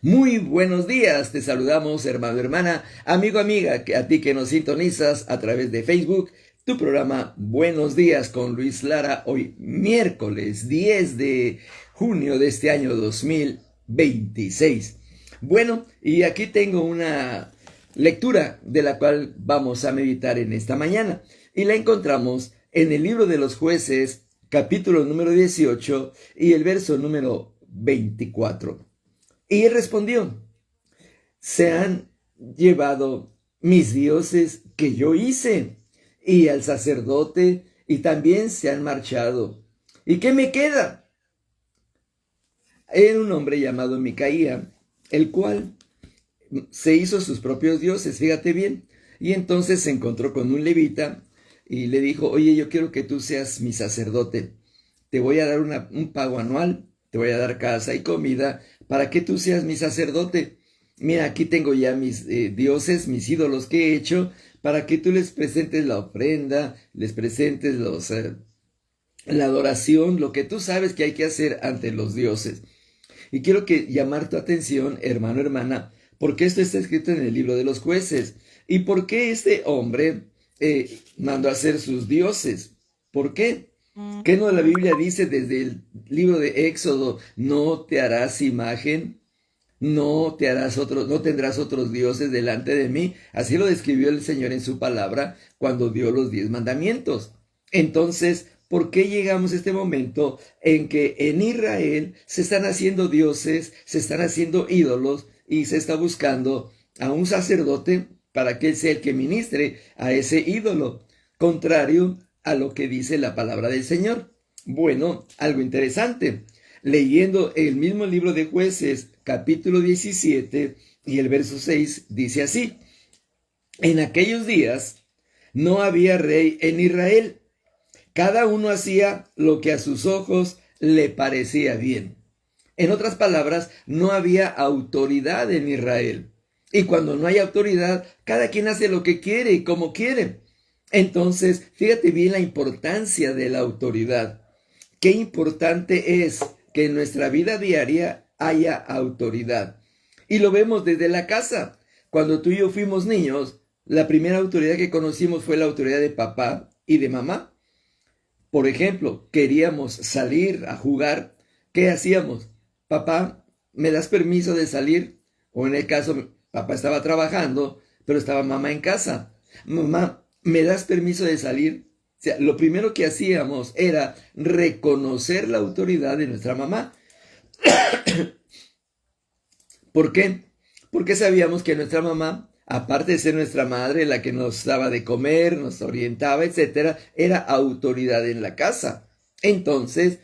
Muy buenos días, te saludamos hermano, hermana, amigo, amiga, a ti que nos sintonizas a través de Facebook, tu programa Buenos Días con Luis Lara, hoy miércoles 10 de junio de este año 2026. Bueno, y aquí tengo una lectura de la cual vamos a meditar en esta mañana, y la encontramos en el libro de los jueces, capítulo número 18 y el verso número 24. Y él respondió: se han llevado mis dioses que yo hice, y al sacerdote, y también se han marchado. ¿Y qué me queda? Era un hombre llamado Micaía, el cual se hizo sus propios dioses, fíjate bien. Y entonces se encontró con un levita y le dijo: oye, yo quiero que tú seas mi sacerdote. Te voy a dar un pago anual, te voy a dar casa y comida para que tú seas mi sacerdote. Mira, aquí tengo ya mis dioses, mis ídolos que he hecho, para que tú les presentes la ofrenda, les presentes la adoración, lo que tú sabes que hay que hacer ante los dioses. Y quiero llamar tu atención, hermano, hermana, porque esto está escrito en el libro de los jueces. ¿Y por qué este hombre mandó a hacer sus dioses? ¿Por qué? ¿Qué no la Biblia dice desde el libro de Éxodo? No te harás imagen, no tendrás otros dioses delante de mí. Así lo describió el Señor en su palabra cuando dio los 10 mandamientos. Entonces, ¿por qué llegamos a este momento en que en Israel se están haciendo dioses, se están haciendo ídolos y se está buscando a un sacerdote para que él sea el que ministre a ese ídolo, contrario a lo que dice la palabra del Señor? Bueno, algo interesante. Leyendo el mismo libro de Jueces, capítulo 17 y el verso 6, dice así: en aquellos días no había rey en Israel. Cada uno hacía lo que a sus ojos le parecía bien. En otras palabras, no había autoridad en Israel. Y cuando no hay autoridad, cada quien hace lo que quiere y como quiere. Entonces, fíjate bien la importancia de la autoridad. Qué importante es que en nuestra vida diaria haya autoridad. Y lo vemos desde la casa. Cuando tú y yo fuimos niños, la primera autoridad que conocimos fue la autoridad de papá y de mamá. Por ejemplo, queríamos salir a jugar. ¿Qué hacíamos? Papá, ¿me das permiso de salir? O en el caso, papá estaba trabajando, pero estaba mamá en casa. Mamá, ¿me das permiso de salir? O sea, lo primero que hacíamos era reconocer la autoridad de nuestra mamá. ¿Por qué? Porque sabíamos que nuestra mamá, aparte de ser nuestra madre, la que nos daba de comer, nos orientaba, etcétera, era autoridad en la casa. Entonces,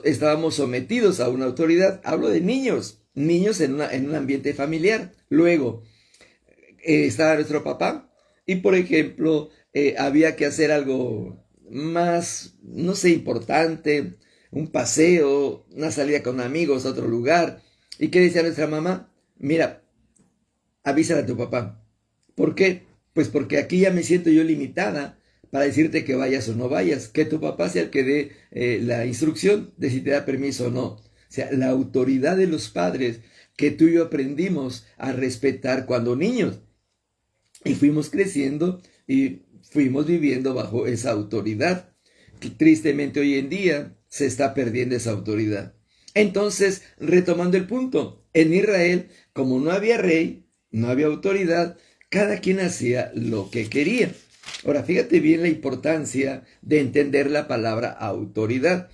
estábamos sometidos a una autoridad. Hablo de niños en un ambiente familiar. Luego, estaba nuestro papá y, por ejemplo, había que hacer algo más, no sé, importante, un paseo, una salida con amigos a otro lugar. ¿Y qué decía nuestra mamá? Mira, avísale a tu papá. ¿Por qué? Pues porque aquí ya me siento yo limitada para decirte que vayas o no vayas, que tu papá sea el que dé la instrucción de si te da permiso o no. O sea, la autoridad de los padres que tú y yo aprendimos a respetar cuando niños. Y fuimos creciendo y fuimos viviendo bajo esa autoridad, que tristemente hoy en día se está perdiendo esa autoridad. Entonces, retomando el punto, en Israel, como no había rey, no había autoridad, cada quien hacía lo que quería. Ahora, fíjate bien la importancia de entender la palabra autoridad,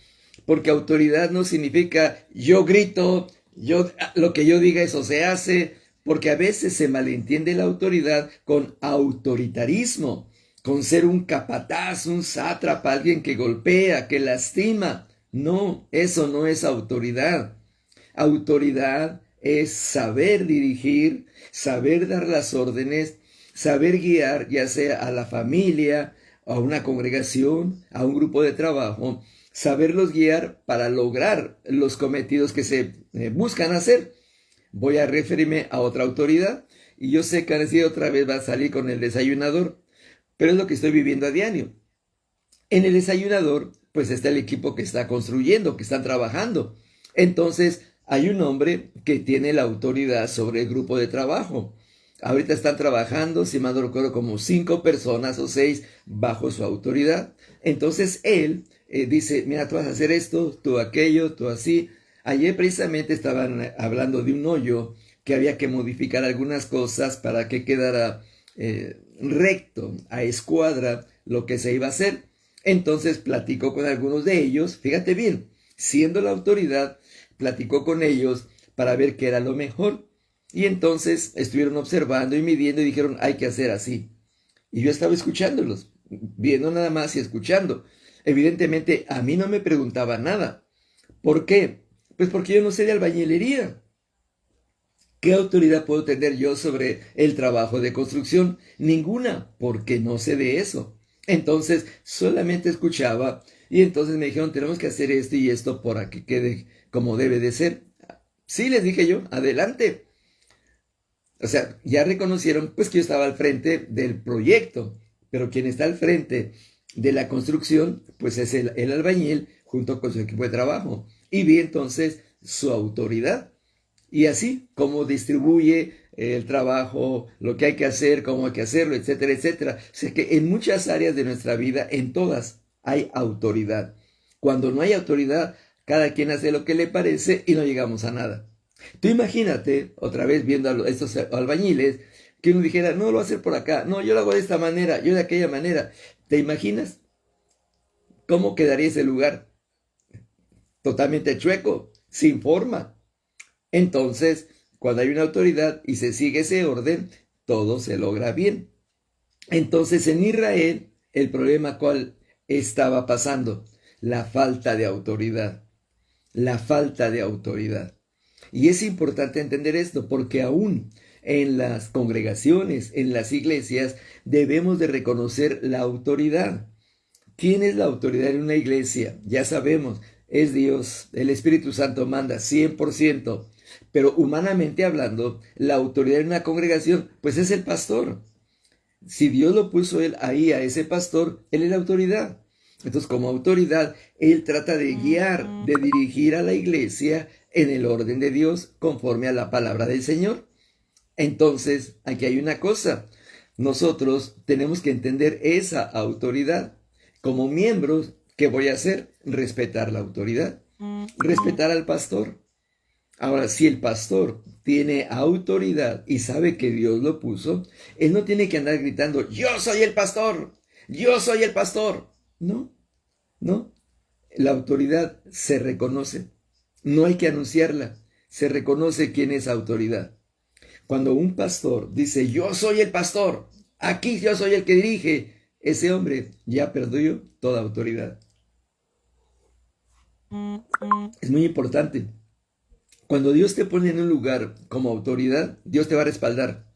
porque autoridad no significa yo grito, lo que yo diga eso se hace, porque a veces se malentiende la autoridad con autoritarismo, con ser un capataz, un sátrapa, alguien que golpea, que lastima. No, eso no es autoridad. Autoridad es saber dirigir, saber dar las órdenes, saber guiar, ya sea a la familia, a una congregación, a un grupo de trabajo, saberlos guiar para lograr los cometidos que se buscan hacer. Voy a referirme a otra autoridad y yo sé que ahora otra vez va a salir con el desayunador, pero es lo que estoy viviendo a diario. En el desayunador, pues está el equipo que está construyendo, que están trabajando. Entonces, hay un hombre que tiene la autoridad sobre el grupo de trabajo. Ahorita están trabajando, si mal no recuerdo, como 5 personas o 6 bajo su autoridad. Entonces él dice, mira, tú vas a hacer esto, tú aquello, tú así. Ayer precisamente estaban hablando de un hoyo que había que modificar algunas cosas para que quedara recto, a escuadra, lo que se iba a hacer. Entonces platicó con algunos de ellos, fíjate bien, siendo la autoridad, platicó con ellos para ver qué era lo mejor. Y entonces estuvieron observando y midiendo y dijeron, hay que hacer así. Y yo estaba escuchándolos, viendo nada más y escuchando. Evidentemente a mí no me preguntaba nada. ¿Por qué? Pues porque yo no sé de albañilería. ¿Qué autoridad puedo tener yo sobre el trabajo de construcción? Ninguna, porque no sé de eso. Entonces solamente escuchaba y entonces me dijeron, tenemos que hacer esto y esto para que quede como debe de ser. Sí, les dije yo, adelante. O sea, ya reconocieron pues que yo estaba al frente del proyecto, pero quien está al frente de la construcción pues es el albañil junto con su equipo de trabajo. Y vi entonces su autoridad. Y así, cómo distribuye el trabajo, lo que hay que hacer, cómo hay que hacerlo, etcétera, etcétera. O sea que en muchas áreas de nuestra vida, en todas, hay autoridad. Cuando no hay autoridad, cada quien hace lo que le parece y no llegamos a nada. Tú imagínate, otra vez viendo a estos albañiles, que uno dijera, no lo voy a hacer por acá, no, yo lo hago de esta manera, yo de aquella manera. ¿Te imaginas cómo quedaría ese lugar? Totalmente chueco, sin forma. Entonces, cuando hay una autoridad y se sigue ese orden, todo se logra bien. Entonces, en Israel, el problema cuál estaba pasando, la falta de autoridad, la falta de autoridad. Y es importante entender esto porque aún en las congregaciones, en las iglesias, debemos de reconocer la autoridad. ¿Quién es la autoridad en una iglesia? Ya sabemos, es Dios, el Espíritu Santo manda 100%, pero humanamente hablando, la autoridad en una congregación, pues es el pastor. Si Dios lo puso él ahí a ese pastor, él es la autoridad. Entonces, como autoridad, él trata de guiar, de dirigir a la iglesia en el orden de Dios, conforme a la palabra del Señor. Entonces, aquí hay una cosa. Nosotros tenemos que entender esa autoridad. Como miembros, ¿qué voy a hacer? Respetar la autoridad, respetar al pastor. Ahora, si el pastor tiene autoridad y sabe que Dios lo puso, él no tiene que andar gritando, yo soy el pastor, yo soy el pastor. No, no. La autoridad se reconoce. No hay que anunciarla. Se reconoce quién es autoridad. Cuando un pastor dice, yo soy el pastor, aquí yo soy el que dirige, ese hombre ya perdió toda autoridad. Es muy importante. Cuando Dios te pone en un lugar como autoridad, Dios te va a respaldar.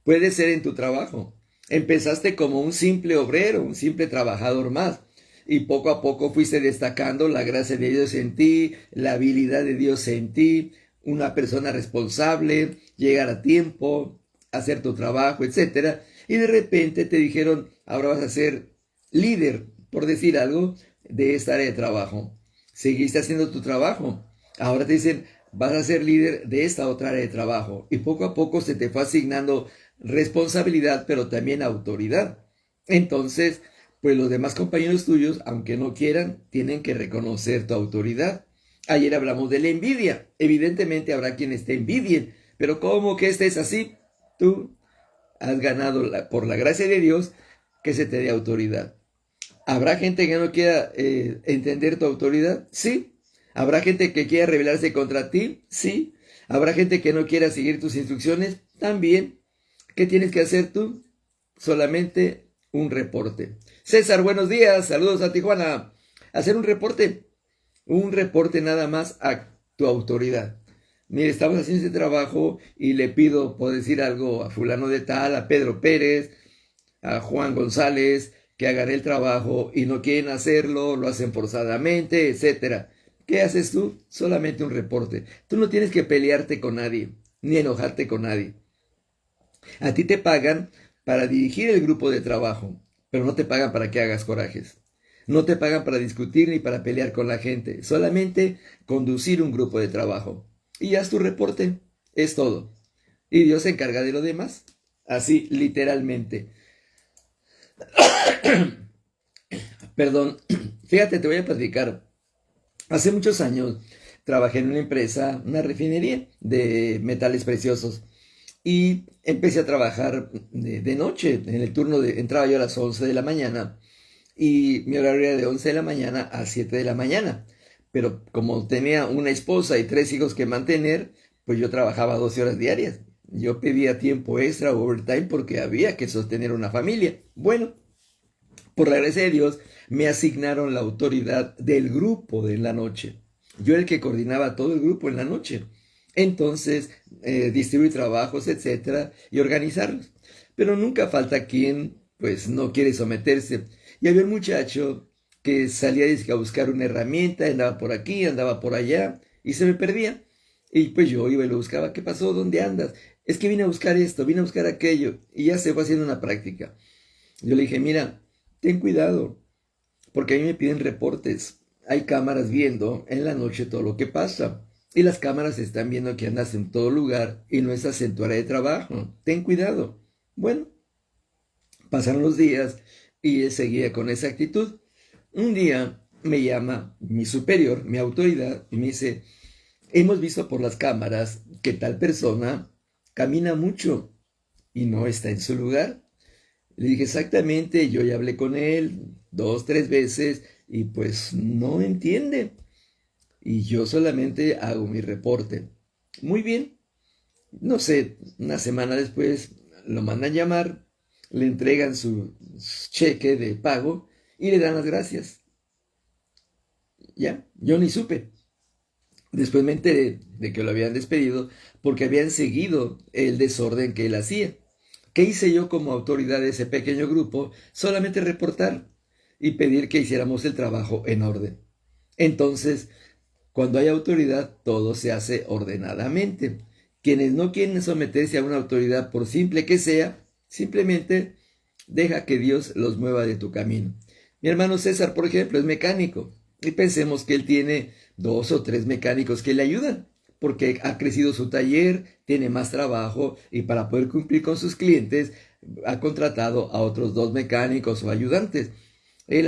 Puede ser en tu trabajo. Empezaste como un simple obrero, un simple trabajador más. Y poco a poco fuiste destacando la gracia de Dios en ti, la habilidad de Dios en ti, una persona responsable, llegar a tiempo, hacer tu trabajo, etc. Y de repente te dijeron, ahora vas a ser líder, por decir algo, de esta área de trabajo. Seguiste haciendo tu trabajo. Ahora te dicen, vas a ser líder de esta otra área de trabajo. Y poco a poco se te fue asignando responsabilidad, pero también autoridad. Entonces, pues los demás compañeros tuyos, aunque no quieran, tienen que reconocer tu autoridad. Ayer hablamos de la envidia. Evidentemente habrá quienes te envidien, pero ¿cómo que este es así? Tú has ganado por la gracia de Dios que se te dé autoridad. ¿Habrá gente que no quiera entender tu autoridad? Sí. ¿Habrá gente que quiera rebelarse contra ti? Sí. ¿Habrá gente que no quiera seguir tus instrucciones? También. ¿Qué tienes que hacer tú? Solamente un reporte. César, buenos días. Saludos a Tijuana. Hacer un reporte nada más a tu autoridad. Mire, estamos haciendo este trabajo y le pido, por decir algo, a fulano de tal, a Pedro Pérez, a Juan González, que hagan el trabajo y no quieren hacerlo, lo hacen forzadamente, etcétera. ¿Qué haces tú? Solamente un reporte. Tú no tienes que pelearte con nadie, ni enojarte con nadie. A ti te pagan para dirigir el grupo de trabajo, pero no te pagan para que hagas corajes. No te pagan para discutir ni para pelear con la gente, solamente conducir un grupo de trabajo. y haz tu reporte. Es todo. Y Dios se encarga de lo demás. Así, literalmente. Perdón, fíjate, te voy a platicar. Hace muchos años trabajé en una empresa, una refinería de metales preciosos. Y empecé a trabajar de noche, en el turno entraba yo a las 11 de la mañana y mi horario era de 11 de la mañana a 7 de la mañana. Pero como tenía una esposa y 3 hijos que mantener, pues yo trabajaba 12 horas diarias. Yo pedía tiempo extra o overtime porque había que sostener una familia. Bueno, por la gracia de Dios, me asignaron la autoridad del grupo de la noche. Yo era el que coordinaba todo el grupo en la noche. Entonces, distribuir trabajos, etcétera, y organizarlos. Pero nunca falta quien, pues, no quiere someterse. Y había un muchacho que salía a buscar una herramienta, andaba por aquí, andaba por allá, y se me perdía. Y pues yo iba y lo buscaba. ¿Qué pasó? ¿Dónde andas? Es que vine a buscar esto, vine a buscar aquello. Y ya se fue haciendo una práctica. Yo le dije, mira, ten cuidado, porque a mí me piden reportes. Hay cámaras viendo en la noche todo lo que pasa. Y las cámaras están viendo que andas en todo lugar y no estás en tu área de trabajo. Ten cuidado. Bueno, pasaron los días y él seguía con esa actitud. Un día me llama mi superior, mi autoridad, y me dice, hemos visto por las cámaras que tal persona camina mucho y no está en su lugar. Le dije exactamente, yo ya hablé con él 2, 3 veces y pues no entiende. Y yo solamente hago mi reporte. Muy bien, no sé, una semana después lo mandan llamar, le entregan su cheque de pago y le dan las gracias. Ya, yo ni supe. Después me enteré de que lo habían despedido porque habían seguido el desorden que él hacía. ¿Qué hice yo como autoridad de ese pequeño grupo? Solamente reportar y pedir que hiciéramos el trabajo en orden. Entonces, cuando hay autoridad, todo se hace ordenadamente. Quienes no quieren someterse a una autoridad, por simple que sea, simplemente deja que Dios los mueva de tu camino. Mi hermano César, por ejemplo, es mecánico y pensemos que él tiene 2 o 3 mecánicos que le ayudan porque ha crecido su taller, tiene más trabajo y para poder cumplir con sus clientes ha contratado a otros 2 mecánicos o ayudantes. Él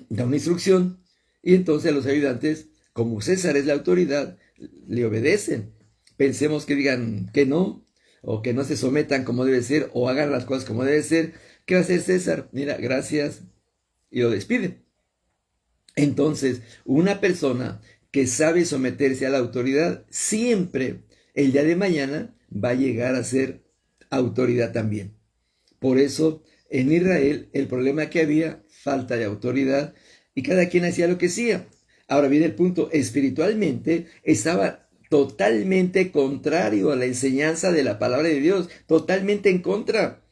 da una instrucción y entonces los ayudantes, como César es la autoridad, le obedecen. Pensemos que digan que no, o que no se sometan como debe ser, o hagan las cosas como debe ser. ¿Qué va a hacer César? Mira, gracias, y lo despide. Entonces, una persona que sabe someterse a la autoridad, siempre el día de mañana va a llegar a ser autoridad también. Por eso, en Israel, el problema que había, falta de autoridad, y cada quien hacía lo que hacía. Ahora viene el punto, espiritualmente estaba totalmente contrario a la enseñanza de la palabra de Dios, totalmente en contra.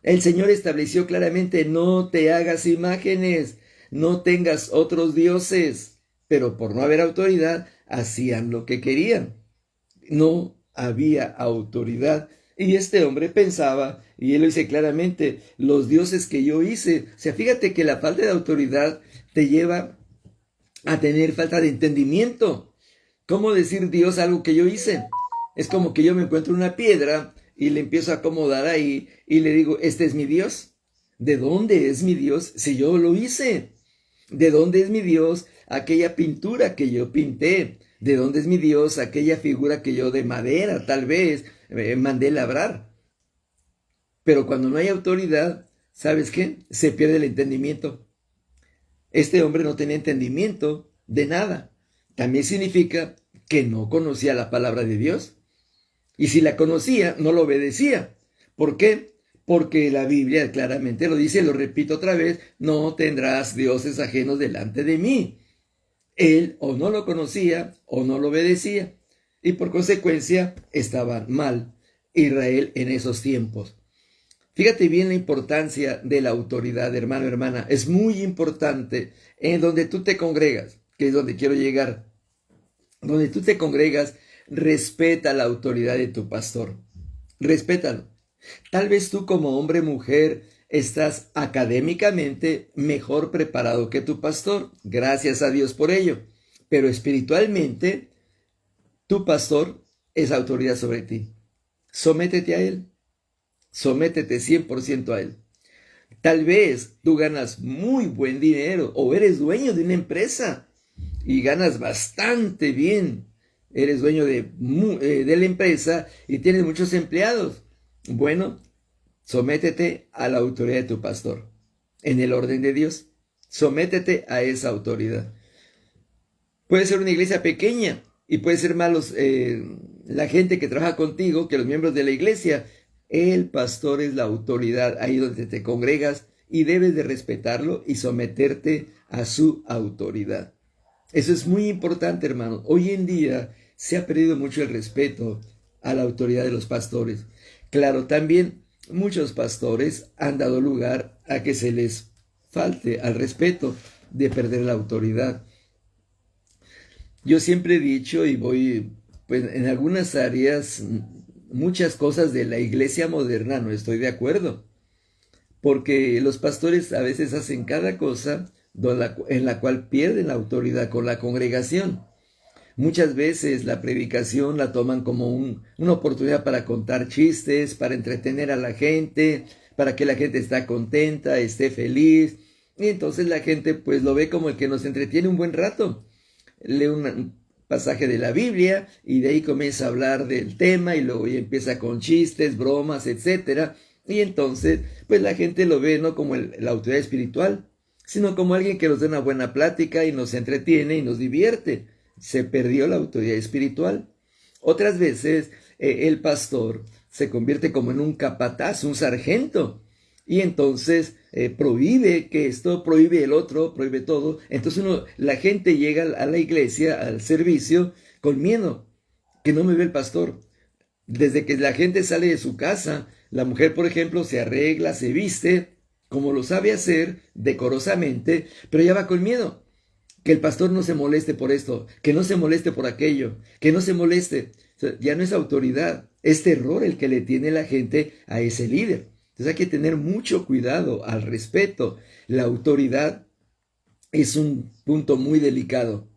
El Señor estableció claramente, no te hagas imágenes, no tengas otros dioses, pero por no haber autoridad, hacían lo que querían. No había autoridad. Y este hombre pensaba, y él lo dice claramente, los dioses que yo hice. O sea, fíjate que la falta de autoridad te lleva a tener falta de entendimiento. ¿Cómo decir Dios algo que yo hice? Es como que yo me encuentro una piedra y le empiezo a acomodar ahí y le digo, este es mi Dios. ¿De dónde es mi Dios si yo lo hice? ¿De dónde es mi Dios aquella pintura que yo pinté? ¿De dónde es mi Dios aquella figura que yo de madera tal vez mandé labrar? Pero cuando no hay autoridad, ¿sabes qué? Se pierde el entendimiento. Este hombre no tenía entendimiento de nada. También significa que no conocía la palabra de Dios. Y si la conocía, no lo obedecía. ¿Por qué? Porque la Biblia claramente lo dice, lo repito otra vez, no tendrás dioses ajenos delante de mí. Él o no lo conocía o no lo obedecía. Y por consecuencia estaba mal Israel en esos tiempos. Fíjate bien la importancia de la autoridad, hermano, hermana. Es muy importante en donde tú te congregas, que es donde quiero llegar. Donde tú te congregas, respeta la autoridad de tu pastor. Respétalo. Tal vez tú como hombre o mujer estás académicamente mejor preparado que tu pastor. Gracias a Dios por ello. Pero espiritualmente Tu pastor es autoridad sobre ti. Sométete a él. Sométete 100% a él. Tal vez tú ganas muy buen dinero o eres dueño de una empresa y ganas bastante bien. Eres dueño de la empresa y tienes muchos empleados. Bueno, sométete a la autoridad de tu pastor. En el orden de Dios, sométete a esa autoridad. Puede ser una iglesia pequeña y puede ser malos la gente que trabaja contigo que los miembros de la iglesia. El pastor es la autoridad ahí donde te congregas y debes de respetarlo y someterte a su autoridad. Eso es muy importante, hermano. Hoy en día se ha perdido mucho el respeto a la autoridad de los pastores. Claro, también muchos pastores han dado lugar a que se les falte al respeto de perder la autoridad. Yo siempre he dicho y voy, pues en algunas áreas, muchas cosas de la iglesia moderna no estoy de acuerdo, porque los pastores a veces hacen cada cosa en la cual pierden la autoridad con la congregación. Muchas veces la predicación la toman como una oportunidad para contar chistes, para entretener a la gente, para que la gente esté contenta, esté feliz. Y entonces la gente pues lo ve como el que nos entretiene un buen rato. Lee un pasaje de la Biblia y de ahí comienza a hablar del tema y luego ya empieza con chistes, bromas, etcétera. Y entonces pues la gente lo ve no como la autoridad espiritual, sino como alguien que nos da una buena plática y nos entretiene y nos divierte. Se perdió la autoridad espiritual. Otras veces el pastor se convierte como en un capataz, un sargento, y entonces prohíbe que esto, prohíbe el otro, prohíbe todo. Entonces la gente llega a la iglesia, al servicio, con miedo, que no me ve el pastor. Desde que la gente sale de su casa, la mujer, por ejemplo, se arregla, se viste, como lo sabe hacer, decorosamente, pero ella va con miedo. Que el pastor no se moleste por esto, que no se moleste por aquello, que no se moleste. O sea, ya no es autoridad, es terror el que le tiene la gente a ese líder. Entonces hay que tener mucho cuidado al respeto. La autoridad es un punto muy delicado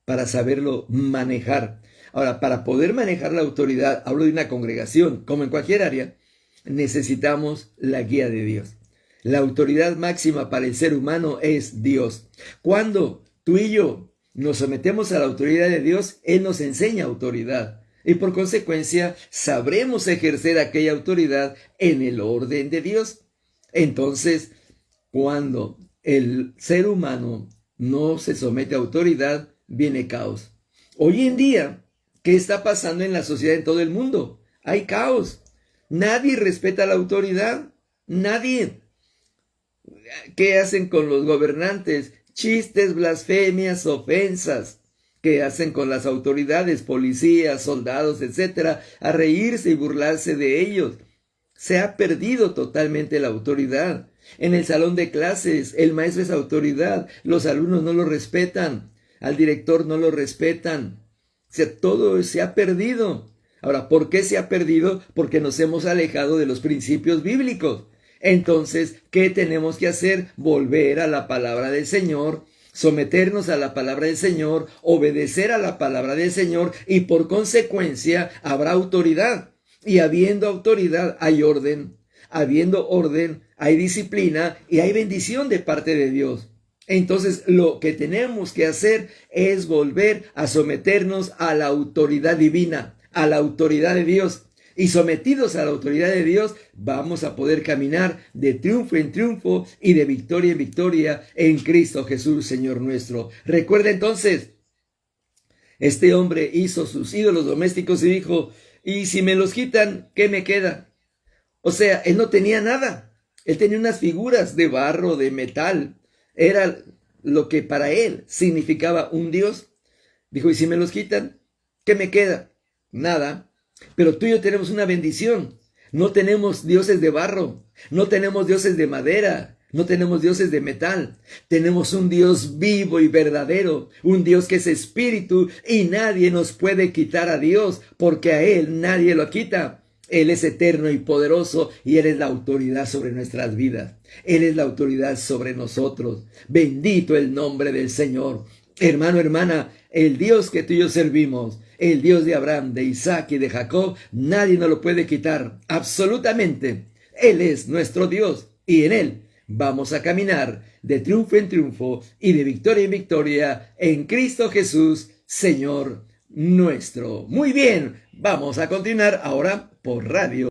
para saberlo manejar. Ahora, para poder manejar la autoridad, hablo de una congregación, como en cualquier área, necesitamos la guía de Dios. La autoridad máxima para el ser humano es Dios. Cuando tú y yo nos sometemos a la autoridad de Dios, Él nos enseña autoridad. Y por consecuencia, sabremos ejercer aquella autoridad en el orden de Dios. Entonces, cuando el ser humano no se somete a autoridad, viene caos. Hoy en día, ¿qué está pasando en la sociedad en todo el mundo? Hay caos. Nadie respeta la autoridad. Nadie. ¿Qué hacen con los gobernantes? Chistes, blasfemias, ofensas. ¿Qué hacen con las autoridades, policías, soldados, etcétera? A reírse y burlarse de ellos. Se ha perdido totalmente la autoridad. En el salón de clases, el maestro es autoridad. Los alumnos no lo respetan. Al director no lo respetan. O sea, todo se ha perdido. Ahora, ¿por qué se ha perdido? Porque nos hemos alejado de los principios bíblicos. Entonces, ¿qué tenemos que hacer? Volver a la palabra del Señor, someternos a la palabra del Señor, obedecer a la palabra del Señor y por consecuencia habrá autoridad. Y habiendo autoridad hay orden. Habiendo orden hay disciplina y hay bendición de parte de Dios. Entonces lo que tenemos que hacer es volver a someternos a la autoridad divina, a la autoridad de Dios. Y sometidos a la autoridad de Dios, vamos a poder caminar de triunfo en triunfo y de victoria en victoria en Cristo Jesús, Señor nuestro. Recuerda entonces, este hombre hizo sus ídolos domésticos y dijo, ¿y si me los quitan, qué me queda? O sea, él no tenía nada. Él tenía unas figuras de barro, de metal. Era lo que para él significaba un Dios. Dijo, ¿y si me los quitan, qué me queda? Nada. Pero tú y yo tenemos una bendición. No tenemos dioses de barro, no tenemos dioses de madera, no tenemos dioses de metal. Tenemos un Dios vivo y verdadero, un Dios que es espíritu y nadie nos puede quitar a Dios porque a Él nadie lo quita. Él es eterno y poderoso y Él es la autoridad sobre nuestras vidas. Él es la autoridad sobre nosotros. Bendito el nombre del Señor. Hermano, hermana, el Dios que tú y yo servimos, el Dios de Abraham, de Isaac y de Jacob, nadie nos lo puede quitar, absolutamente. Él es nuestro Dios y en Él vamos a caminar de triunfo en triunfo y de victoria en victoria en Cristo Jesús, Señor nuestro. Muy bien, vamos a continuar ahora por radio.